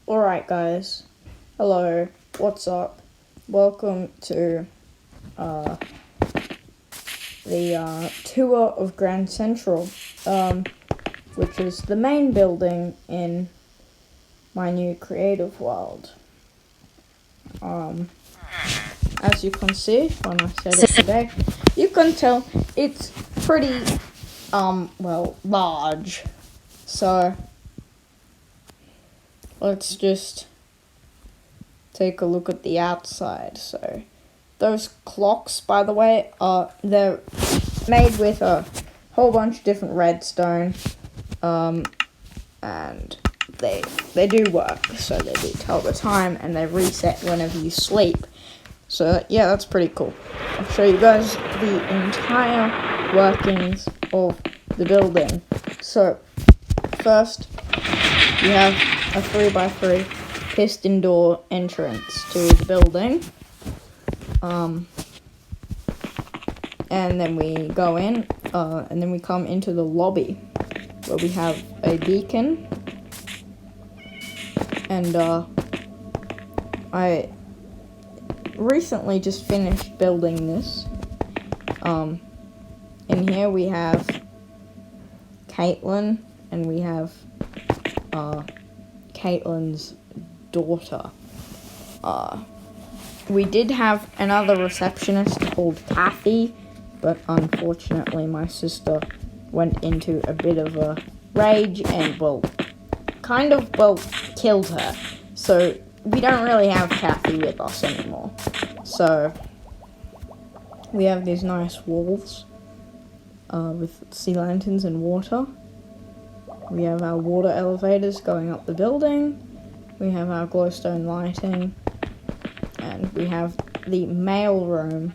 Alright guys, hello, what's up? Welcome to the tour of Grand Central, which is the main building in my new creative world. As you can see, when I said it today, you can tell it's pretty, large. So, let's just take a look at the outside. So, those clocks, by the way, they're made with a whole bunch of different redstone, and they do work. So they do tell the time, and they reset whenever you sleep. So yeah, that's pretty cool. I'll show you guys the entire workings of the building. So first, you have a 3x3 piston door entrance to the building. And then we go in, and then we come into the lobby, where we have a beacon. And I recently just finished building this. In here we have Caitlin, and we have Caitlin's daughter. We did have another receptionist called Kathy, but unfortunately my sister went into a bit of a rage and, killed her. So we don't really have Kathy with us anymore. So we have these nice walls with sea lanterns and water. We have our water elevators going up the building. We have our glowstone lighting. And we have the mail room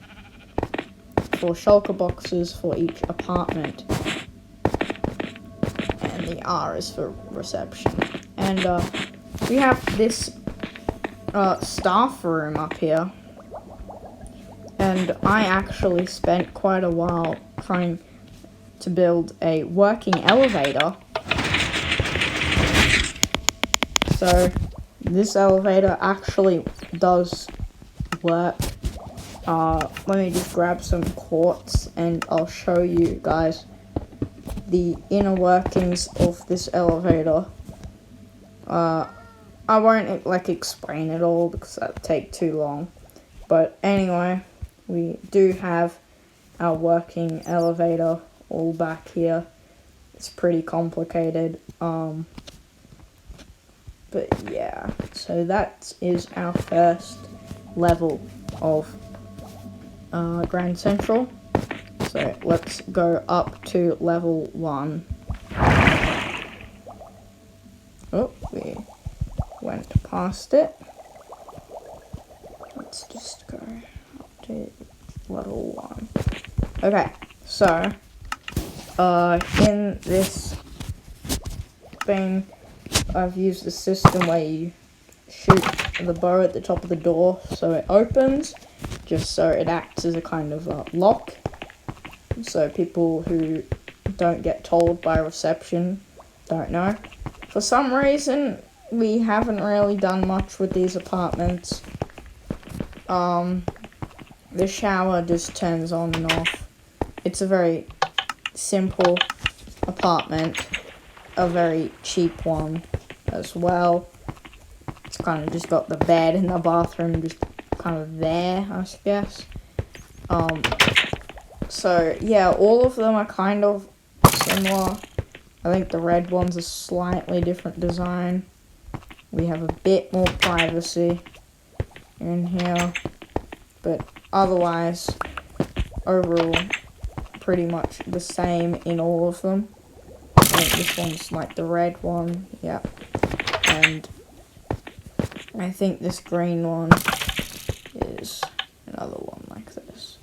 for shulker boxes for each apartment. And the R is for reception. And we have this staff room up here. And I actually spent quite a while trying to build a working elevator. So this elevator actually does work. Let me just grab some quartz and I'll show you guys the inner workings of this elevator. I won't explain it all because that'd take too long. But anyway, we do have our working elevator all back here. It's pretty complicated. But yeah, so that is our first level of Grand Central. So let's go up to level 1. Oh, we went past it. Let's just go up to level 1. Okay, so in this thing, I've used a system where you shoot the bow at the top of the door so it opens, just so it acts as a kind of lock, so people who don't get told by reception don't know. For some reason, we haven't really done much with these apartments. The shower just turns on and off. It's a very simple apartment, a very cheap one as well. It's kind of just got the bed in the bathroom just kind of there, I guess. So yeah, all of them are kind of similar. I think the red one's a slightly different design. We have a bit more privacy in here, but otherwise, overall, pretty much the same in all of them. I think this one's like the red one, yeah. And I think this green one is another one like this.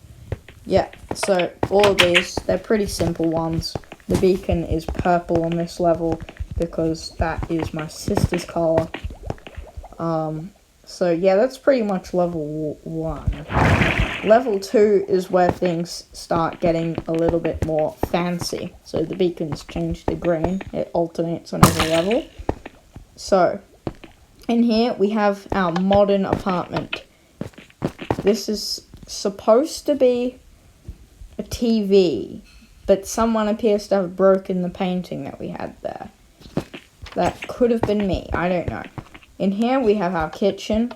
Yeah, so all of these, they're pretty simple ones. The beacon is purple on this level because that is my sister's color. So yeah, that's pretty much level 1. Level 2 is where things start getting a little bit more fancy. So the beacons change to green. It alternates on every level. So, in here we have our modern apartment. This is supposed to be a TV, but someone appears to have broken the painting that we had there. That could have been me, I don't know. In here we have our kitchen.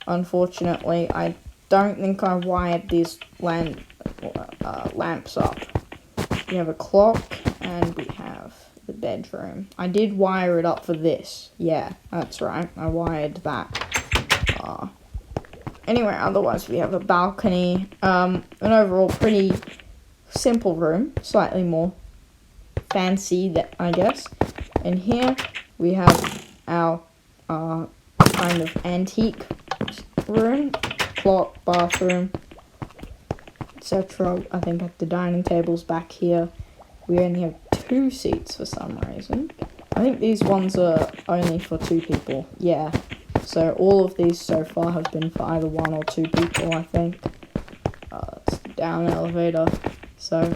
Unfortunately, I don't think I wired these lamps up. We have a clock, and we have the bedroom. I did wire it up for this. Yeah, that's right. I wired that. Anyway, otherwise we have a balcony. An overall pretty simple room. Slightly more fancy, I guess. And here we have our kind of antique room. Clock, bathroom, etc. I think the dining table's back here. We only have 2 seats for some reason. I think these ones are only for 2 people. Yeah. So all of these so far have been for either 1 or 2 people, I think. It's the down elevator. So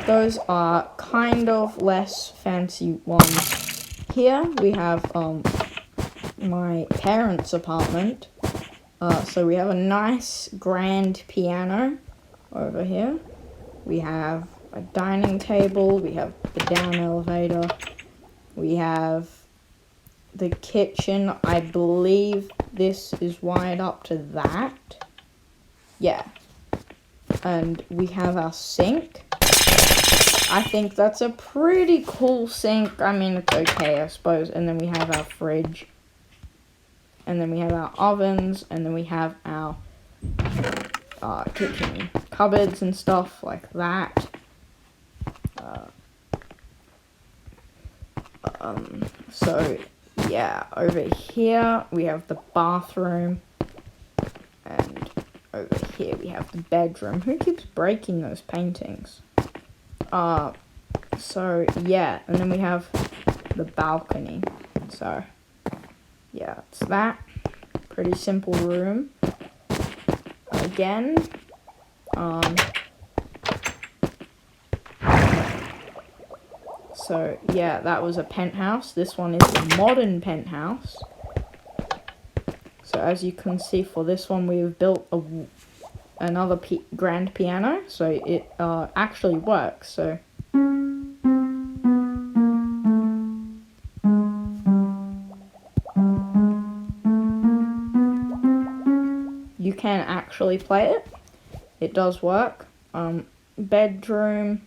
those are kind of less fancy ones. Here we have my parents' apartment. So we have a nice grand piano over here. We have a dining table. We have the down elevator. We have the kitchen. I believe this is wired up to that. Yeah. And we have our sink. I think that's a pretty cool sink. I mean, it's okay, I suppose. And then we have our fridge. And then we have our ovens, and then we have our kitchen cupboards and stuff like that. So, yeah, over here we have the bathroom, and over here we have the bedroom. Who keeps breaking those paintings? So, yeah, and then we have the balcony. So, yeah, it's that. Pretty simple room. Again. So, yeah, that was a penthouse. This one is the modern penthouse. So, as you can see, for this one, we've built another grand piano. So, it actually works. So, you can actually play it. It does work. Bedroom.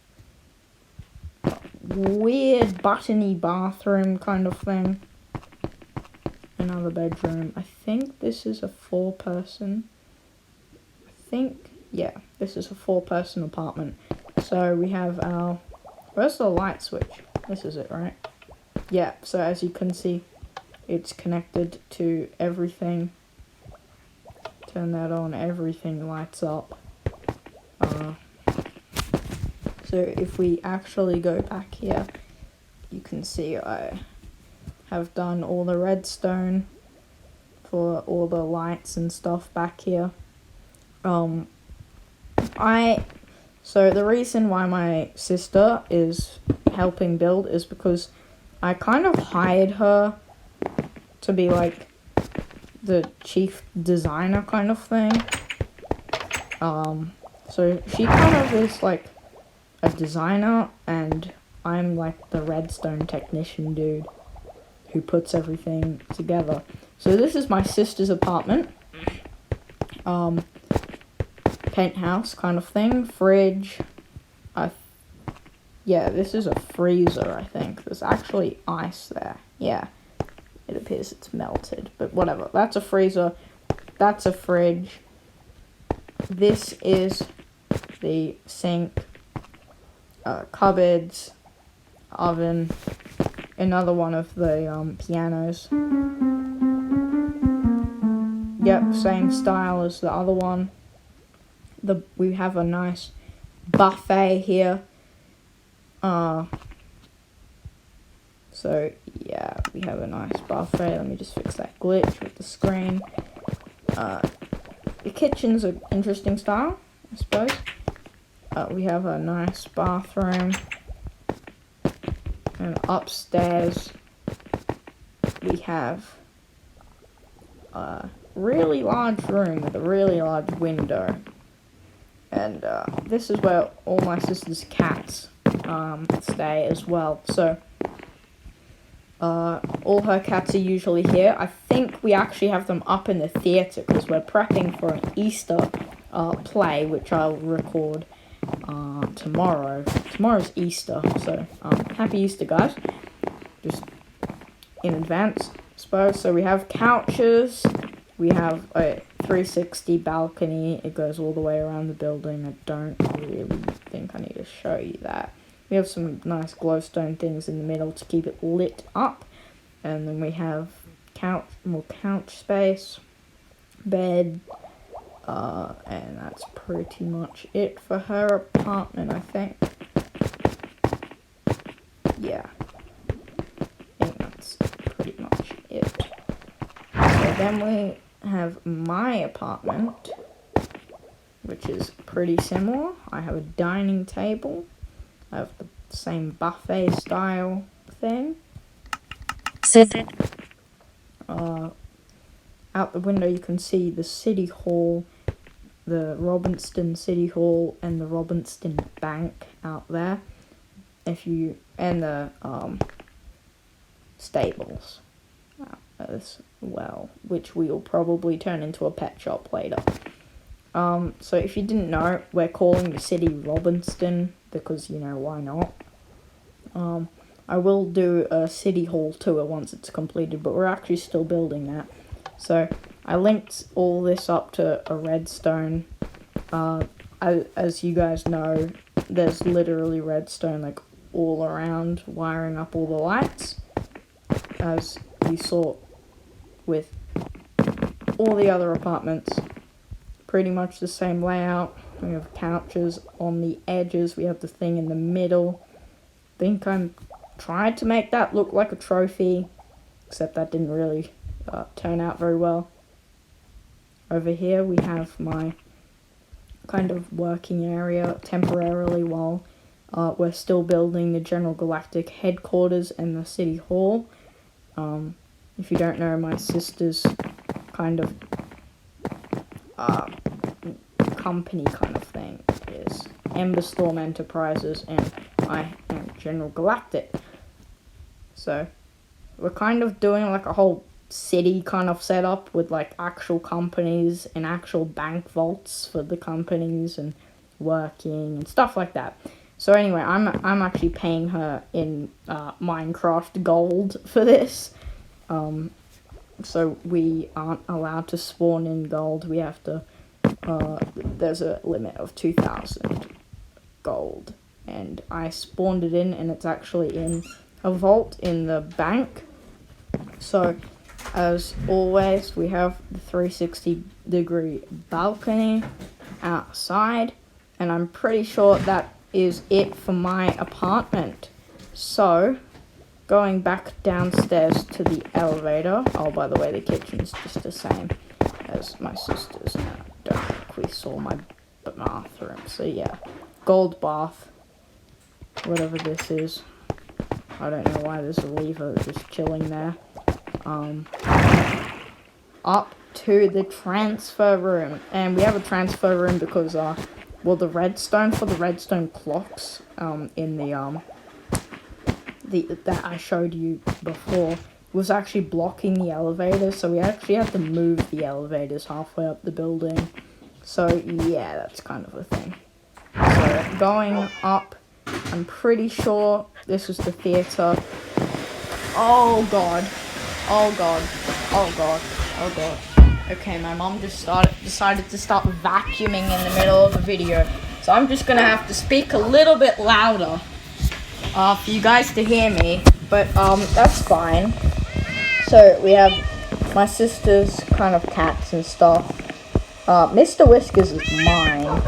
Weird buttony bathroom kind of thing. Another bedroom. I think this is a 4-person. Yeah, this is a 4-person apartment. So we have our... Where's the light switch? This is it, right? Yeah, so as you can see, it's connected to everything. Turn that on, everything lights up. So if we actually go back here, you can see I have done all the redstone for all the lights and stuff back here. So the reason why my sister is helping build is because I kind of hired her to be like the chief designer kind of thing. So she kind of is like a designer, and I'm like the redstone technician dude who puts everything together. So this is my sister's apartment. Penthouse kind of thing. Fridge. Yeah, this is a freezer, I think. There's actually ice there. Yeah. It appears it's melted, but whatever. That's a freezer. That's a fridge. This is the sink. Cupboards. Oven. Another one of the pianos. Yep, same style as the other one. We have a nice buffet here. So yeah, we have a nice buffet. Let me just fix that glitch with the screen. the kitchen's an interesting style, I suppose. We have a nice bathroom. And upstairs, we have a really large room with a really large window. And this is where all my sister's cats stay as well. So all her cats are usually here. I think we actually have them up in the theatre because we're prepping for an Easter play, which I'll record tomorrow. Tomorrow's Easter, so happy Easter, guys. Just in advance, I suppose. So we have couches. We have a 360 balcony. It goes all the way around the building. I don't really think I need to show you that. We have some nice glowstone things in the middle to keep it lit up. And then we have more couch space, bed, and that's pretty much it for her apartment, I think. Yeah. I think that's pretty much it. So then we have my apartment, which is pretty similar. I have a dining table. I have the same buffet style thing. Sit. Out the window you can see the City Hall, the Robinson City Hall, and the Robinson Bank out there. And the stables as well, which we will probably turn into a pet shop later. So if you didn't know, we're calling the city Robinson because, why not? I will do a City Hall tour once it's completed, but we're actually still building that. So I linked all this up to a redstone. As you guys know, there's literally redstone like all around, wiring up all the lights, as you saw with all the other apartments. Pretty much the same layout. We have couches on the edges. We have the thing in the middle. I think I'm trying to make that look like a trophy, except that didn't really turn out very well. Over here we have my kind of working area temporarily while we're still building the General Galactic headquarters and the City Hall. If you don't know, my sister's kind of company kind of thing is Ember Storm Enterprises, and I am General Galactic. So we're kind of doing like a whole city kind of setup with like actual companies and actual bank vaults for the companies and working and stuff like that. So anyway, I'm actually paying her in Minecraft gold for this. So we aren't allowed to spawn in gold. We have to, there's a limit of 2,000 gold. And I spawned it in, and it's actually in a vault in the bank. So, as always, we have the 360-degree balcony outside. And I'm pretty sure that is it for my apartment. So, going back downstairs to the elevator. Oh, by the way, the kitchen's just the same as my sister's. I don't think we saw my bathroom. So yeah, gold bath. Whatever this is. I don't know why there's a lever just chilling there. Up to the transfer room. And we have a transfer room because, the redstone for the redstone clocks, in that I showed you before was actually blocking the elevator, so we actually had to move the elevators halfway up the building. So yeah, that's kind of a thing. So going up, I'm pretty sure this was the theater. Oh god. Oh god. Oh god. Oh god. Okay, my mom just decided to start vacuuming in the middle of the video. So I'm just gonna have to speak a little bit louder for you guys to hear me, but that's fine. So we have my sister's kind of cats and stuff. Mr. Whiskers is mine,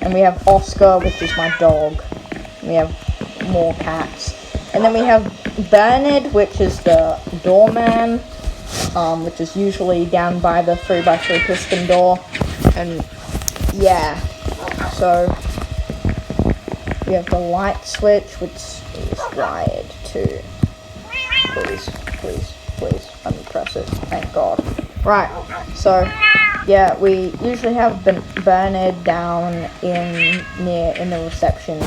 and we have Oscar, which is my dog. We have more cats, and then we have Bernard, which is the doorman, which is usually down by the 3x3 piston door, And yeah, so we have the light switch, which is wired to, please, let me press it, thank God. Right, so yeah, we usually have Bernard down in the reception,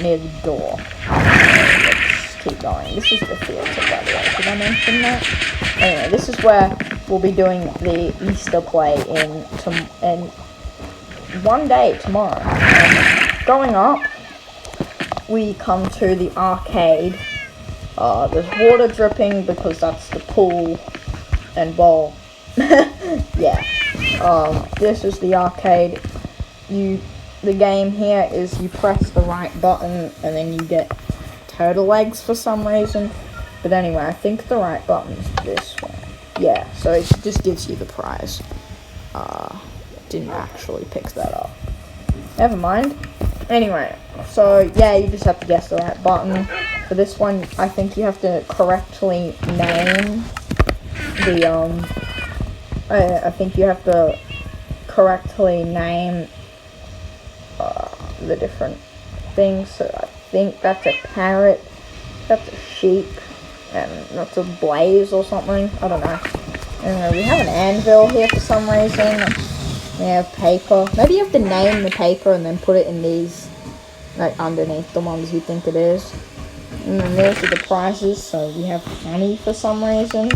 near the door. Let's keep going. This is the theatre, by the way. Did I mention that? Anyway, this is where we'll be doing the Easter play in one day, tomorrow. Going up, we come to the arcade. There's water dripping because that's the pool and bowl. Yeah. This is the arcade. The game here is you press the right button and then you get turtle eggs for some reason. But anyway, I think the right button is this one. Yeah, so it just gives you the prize. Didn't actually pick that up. Never mind. Anyway, so yeah, you just have to guess the right button. For this one, I think you have to correctly name the, I think you have to correctly name the different things. So I think that's a parrot, that's a sheep, and that's a blaze or something. I don't know. Anyway, we have an anvil here for some reason. We have paper. Maybe you have to name the paper and then put it in these, like underneath the ones you think it is. And then these are the prizes. So we have honey for some reason.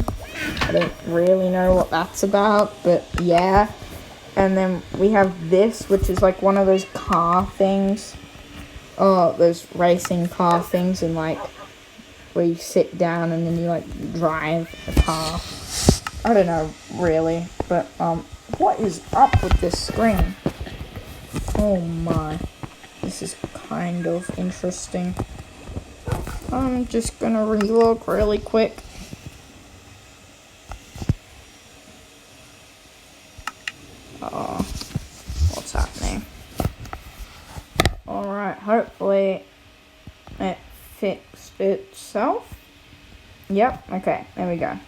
I don't really know what that's about, but yeah. And then we have this, which is like one of those car things. Those racing car things, and like where you sit down and then you like drive a car. I don't know really, but what is up with this screen? Oh my, this is kind of interesting. I'm just gonna reload really quick. What's happening? Alright, hopefully it fixed itself. Yep, okay, there we go.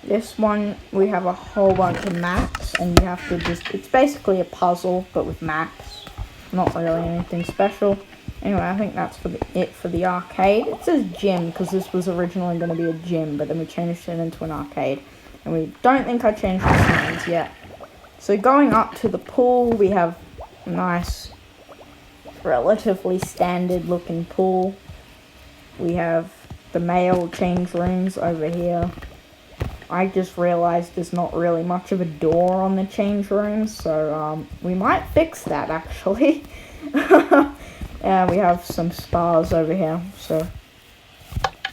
This one, we have a whole bunch of maps, and you have to it's basically a puzzle, but with maps. Not really anything special. Anyway, I think that's it for the arcade. It says gym, because this was originally going to be a gym, but then we changed it into an arcade. And we don't think I changed the signs yet. So going up to the pool, we have a nice, relatively standard looking pool. We have the male change rooms over here. I just realized there's not really much of a door on the change rooms, so we might fix that actually. And we have some spas over here, so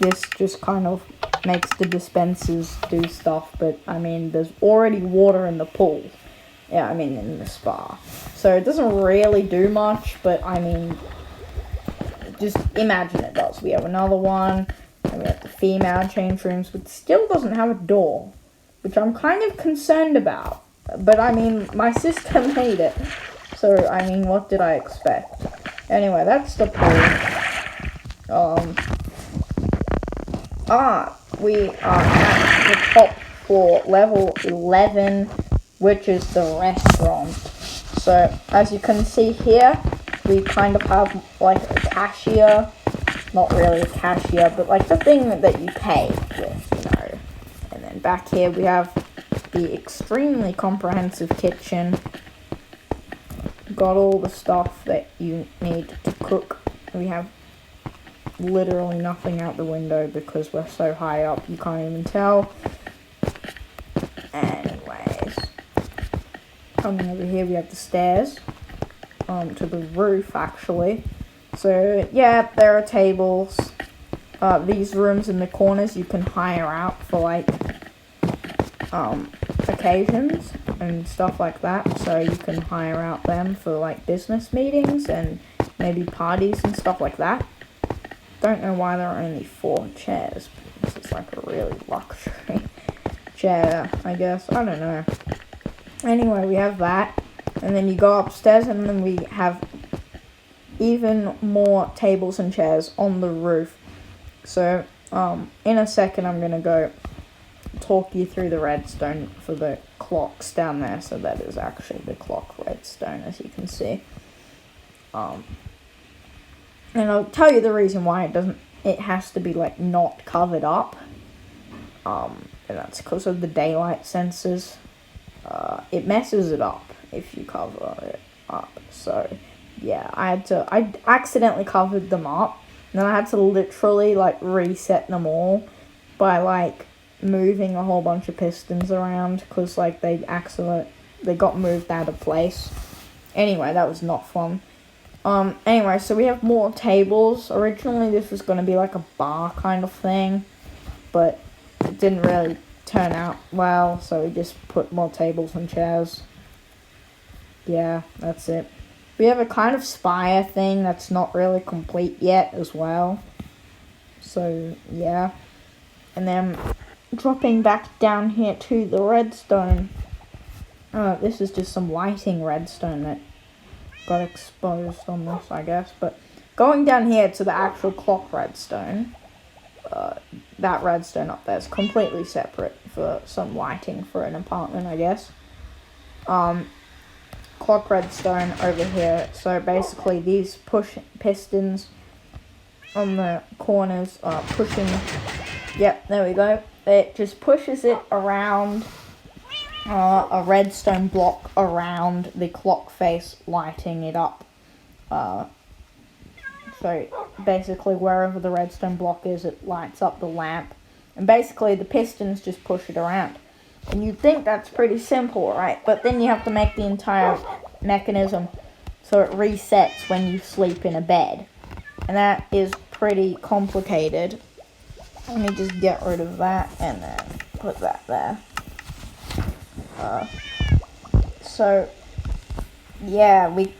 this just kind of makes the dispensers do stuff, but I mean there's already water in the pool. Yeah, I mean in the spa. So it doesn't really do much, but I mean just imagine it does. We have another one. And we have the female change rooms, which still doesn't have a door, which I'm kind of concerned about. But I mean, my sister made it, so I mean, what did I expect? Anyway, that's the pool. We are at the top floor, level 11, which is the restaurant. So, as you can see here, we kind of have like a cashier. Not really a cashier, but like the thing that you pay with, you know. And then back here we have the extremely comprehensive kitchen. Got all the stuff that you need to cook. We have literally nothing out the window because we're so high up you can't even tell. Anyways, coming over here we have the stairs to the roof actually. So, yeah, there are tables. These rooms in the corners you can hire out for, like, occasions and stuff like that. So you can hire out them for, like, business meetings and maybe parties and stuff like that. Don't know why there are only 4 chairs. This is, like, a really luxury chair, I guess. I don't know. Anyway, we have that. And then you go upstairs and then we have even more tables and chairs on the roof. So, in a second I'm gonna go talk you through the redstone for the clocks down there. So that is actually the clock redstone, as you can see. And I'll tell you the reason why it has to be like not covered up. And that's because of the daylight sensors. It messes it up if you cover it up. So yeah, I accidentally covered them up, and then I had to literally like reset them all by like moving a whole bunch of pistons around, because like they got moved out of place. Anyway, that was not fun. Anyway, so we have more tables. Originally this was going to be like a bar kind of thing, but it didn't really turn out well, so we just put more tables and chairs. Yeah, that's it. We have a kind of spire thing that's not really complete yet as well. So, yeah. And then dropping back down here to the redstone. This is just some lighting redstone that got exposed on this, I guess. But going down here to the actual clock redstone, that redstone up there is completely separate for some lighting for an apartment, I guess. Clock redstone over here. So basically these push pistons on the corners are pushing. Yep, there we go. It just pushes it around a redstone block around the clock face, lighting it up. So basically wherever the redstone block is, it lights up the lamp. And basically the pistons just push it around. And you'd think that's pretty simple, right? But then you have to make the entire mechanism so it resets when you sleep in a bed. And that is pretty complicated. Let me just get rid of that and then put that there. So, yeah, we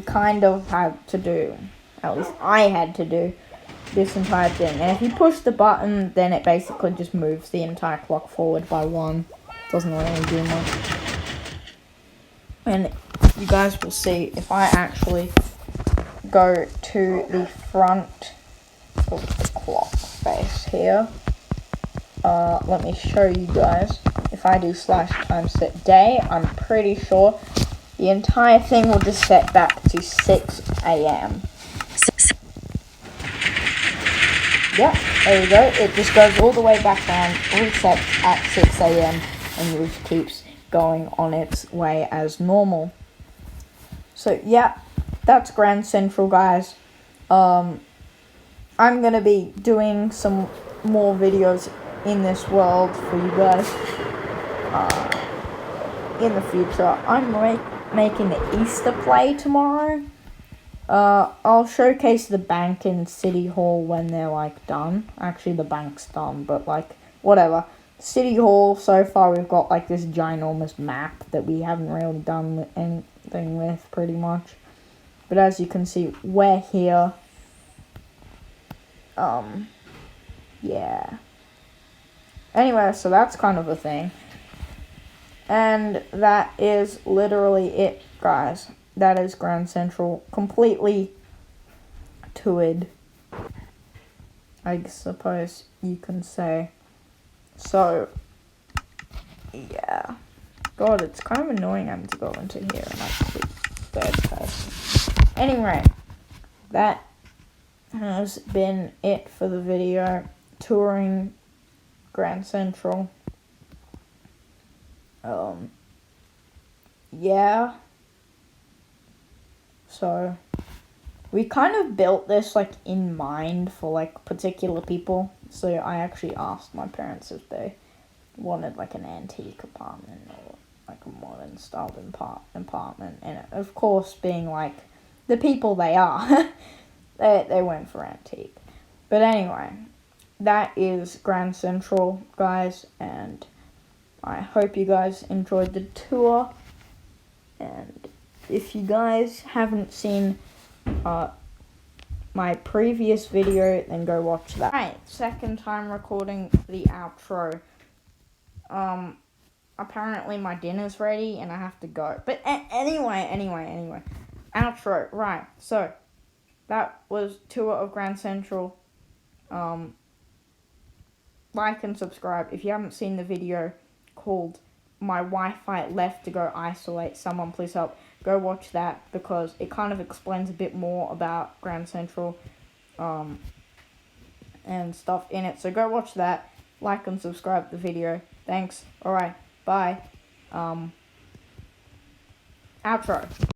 kind of had to do, at least I had to do, this entire thing. And if you push the button, then it basically just moves the entire clock forward by one. Doesn't really do much. And you guys will see if I actually go to the front of the clock face here. Let me show you guys. If I do /time set day, I'm pretty sure the entire thing will just set back to 6 a.m. Yep, there we go. It just goes all the way back down, resets at 6 a.m. and just keeps going on its way as normal. So yeah, that's Grand Central, guys. I'm gonna be doing some more videos in this world for you guys in the future. I'm making the Easter play tomorrow. I'll showcase the bank in City Hall when they're like done. Actually, the bank's done, but like whatever. City Hall, so far we've got like this ginormous map that we haven't really done anything with, pretty much. But as you can see, we're here. Yeah. Anyway, so that's kind of a thing. And that is literally it, guys. That is Grand Central, completely toured, I suppose you can say. So, yeah. God, it's kind of annoying having to go into here and actually third person. Anyway, that has been it for the video. Touring Grand Central. Yeah. So, we kind of built this, like, in mind for, like, particular people. So, I actually asked my parents if they wanted, like, an antique apartment or, like, a modern-styled apartment. And, of course, being, like, the people they are, they went for antique. But anyway, that is Grand Central, guys. And I hope you guys enjoyed the tour. And if you guys haven't seen my previous video, then go watch that. Alright, second time recording the outro. Apparently my dinner's ready and I have to go. But anyway. Outro, right. So, that was tour of Grand Central. like and subscribe. If you haven't seen the video called My Wi-Fi Left to Go Isolate, Someone Please Help, go watch that because it kind of explains a bit more about Grand Central and stuff in it. So go watch that, like and subscribe to the video. Thanks. Alright, bye. Outro.